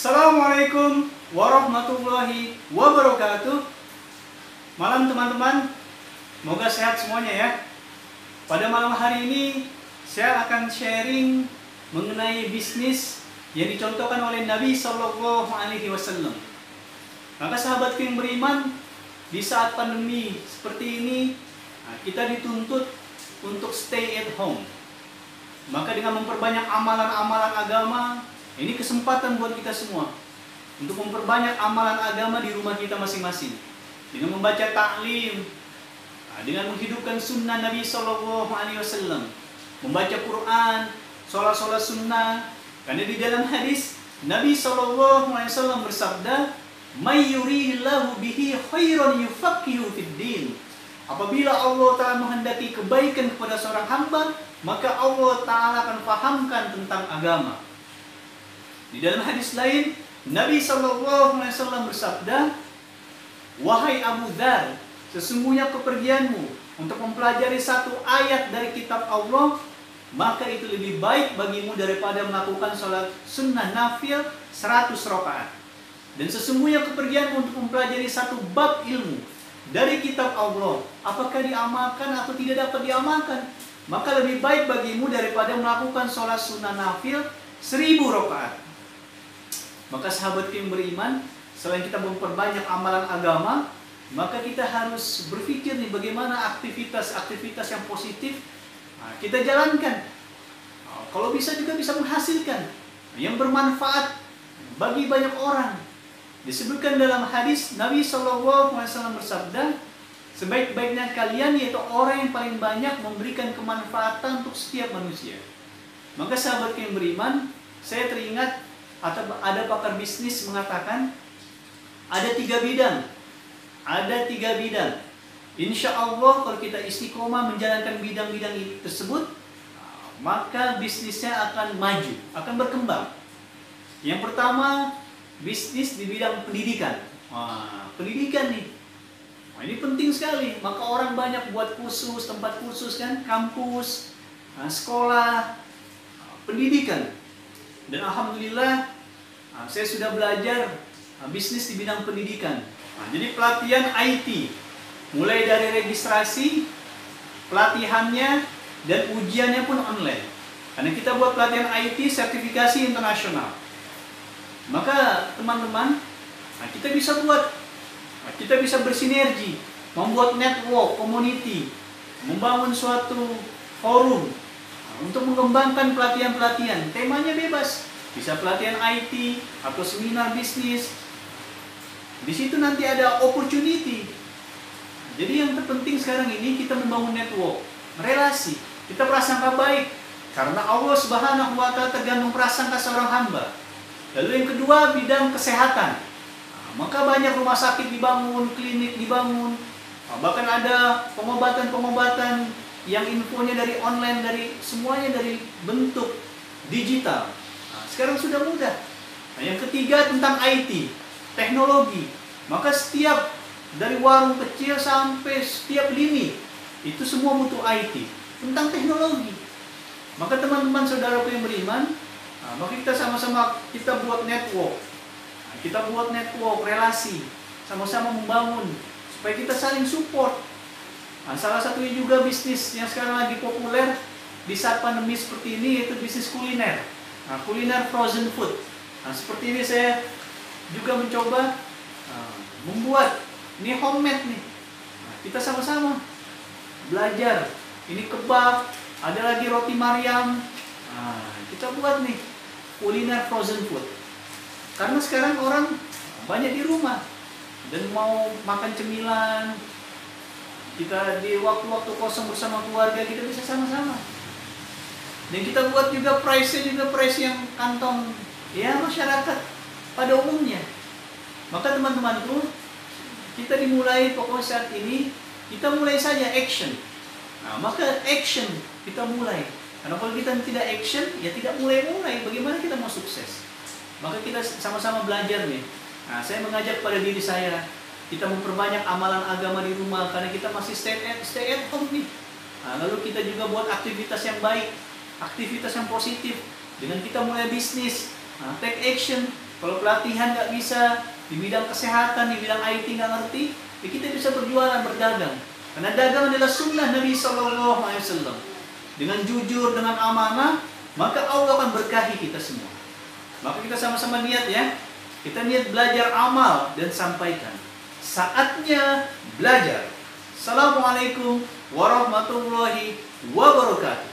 Assalamualaikum warahmatullahi wabarakatuh. Malam teman-teman, semoga sehat semuanya ya. Pada malam hari ini saya akan sharing mengenai bisnis yang dicontohkan oleh Nabi Shallallahu Alaihi Wasallam. Maka sahabatku yang beriman, di saat pandemi seperti ini kita dituntut untuk stay at home. Maka dengan memperbanyak amalan-amalan agama, ini kesempatan buat kita semua untuk memperbanyak amalan agama di rumah kita masing-masing. Dengan membaca ta'lim, dengan menghidupkan sunnah Nabi Sallallahu Alaihi Wasallam, membaca Quran, sholat-sholat sunnah. Karena di dalam hadis Nabi Sallallahu Alaihi Wasallam bersabda, "May yuridillahu bihi khairan yufaqihu fid din." Apabila Allah Ta'ala menghendaki kebaikan kepada seorang hamba, maka Allah Ta'ala akan fahamkan tentang agama. Di dalam hadis lain, Nabi Sallallahu Alaihi Wasallam bersabda, "Wahai Abu Dzar, sesungguhnya kepergianmu untuk mempelajari satu ayat dari kitab Allah, maka itu lebih baik bagimu daripada melakukan sholat sunnah nafil 100 rakaat. Dan sesungguhnya kepergianmu untuk mempelajari satu bab ilmu dari kitab Allah, apakah diamalkan atau tidak dapat diamalkan, maka lebih baik bagimu daripada melakukan sholat sunnah nafil 1000 rakaat." Maka sahabat yang beriman, selain kita memperbanyak amalan agama, maka kita harus berpikir nih bagaimana aktivitas-aktivitas yang positif kita jalankan. Kalau bisa juga bisa menghasilkan, yang bermanfaat bagi banyak orang. Disebutkan dalam hadis Nabi SAW bersabda, sebaik-baiknya kalian yaitu orang yang paling banyak memberikan kemanfaatan untuk setiap manusia. Maka sahabat yang beriman, saya teringat atau ada pakar bisnis mengatakan ada 3 bidang. Ada 3 bidang. Insya Allah kalau kita istiqomah menjalankan bidang-bidang tersebut, maka bisnisnya akan maju, akan berkembang. Yang pertama, bisnis di bidang pendidikan. Pendidikan nih, ini penting sekali. Maka orang banyak buat kursus, tempat kursus kan, kampus, sekolah, pendidikan. Dan alhamdulillah, saya sudah belajar bisnis di bidang pendidikan. Jadi pelatihan IT, mulai dari registrasi, pelatihannya, dan ujiannya pun online. Karena kita buat pelatihan IT sertifikasi internasional. Maka teman-teman, kita bisa bersinergi, membuat network, community, membangun suatu forum untuk mengembangkan pelatihan-pelatihan. Temanya bebas, bisa pelatihan IT atau seminar bisnis. Di situ nanti ada opportunity. Jadi yang terpenting sekarang ini kita membangun network, relasi, kita prasangka baik. Karena Allah Subhanahu wa Ta'ala tergantung prasangka seorang hamba. Lalu yang kedua, bidang kesehatan. Maka banyak rumah sakit dibangun, klinik dibangun, bahkan ada pengobatan-pengobatan yang infonya dari online, dari semuanya dari bentuk digital. Sekarang sudah mudah. Yang ketiga tentang IT, teknologi. Maka setiap dari warung kecil sampai setiap lini itu semua butuh IT, tentang teknologi. Maka teman-teman saudaraku yang beriman, maka kita sama-sama kita buat network. Kita buat network, relasi, sama-sama membangun supaya kita saling support. Salah satunya juga bisnis yang sekarang lagi populer di saat pandemi seperti ini, yaitu bisnis kuliner. Kuliner frozen food. Seperti ini saya juga mencoba membuat, ini homemade nih. Kita sama-sama belajar. Ini kebab, ada lagi roti Maryam. Kita buat nih kuliner frozen food. Karena sekarang orang banyak di rumah dan mau makan cemilan. Kita di waktu-waktu kosong bersama keluarga kita bisa sama-sama. Dan kita buat juga price-nya juga price yang kantong ya masyarakat pada umumnya. Maka teman-temanku, kita dimulai pokoknya saat ini, kita mulai saja action. Maka action kita mulai. Karena kalau kita tidak action, ya tidak mulai-mulai. Bagaimana kita mau sukses? Maka kita sama-sama belajar nih. Saya mengajak pada diri saya, kita memperbanyak amalan agama di rumah karena kita masih stay at home nih. Lalu kita juga buat aktivitas yang baik, aktivitas yang positif. Dengan kita mulai bisnis, take action, Kalau pelatihan nggak bisa, di bidang kesehatan, di bidang IT nggak ngerti, ya kita bisa berjualan, berdagang. Karena dagang adalah sunnah Nabi Sallallahu Alaihi Wasallam. Dengan jujur, dengan amanah, maka Allah akan berkahi kita semua. Maka kita sama-sama niat ya. Kita niat belajar amal dan sampaikan. Saatnya belajar. Assalamualaikum warahmatullahi wabarakatuh.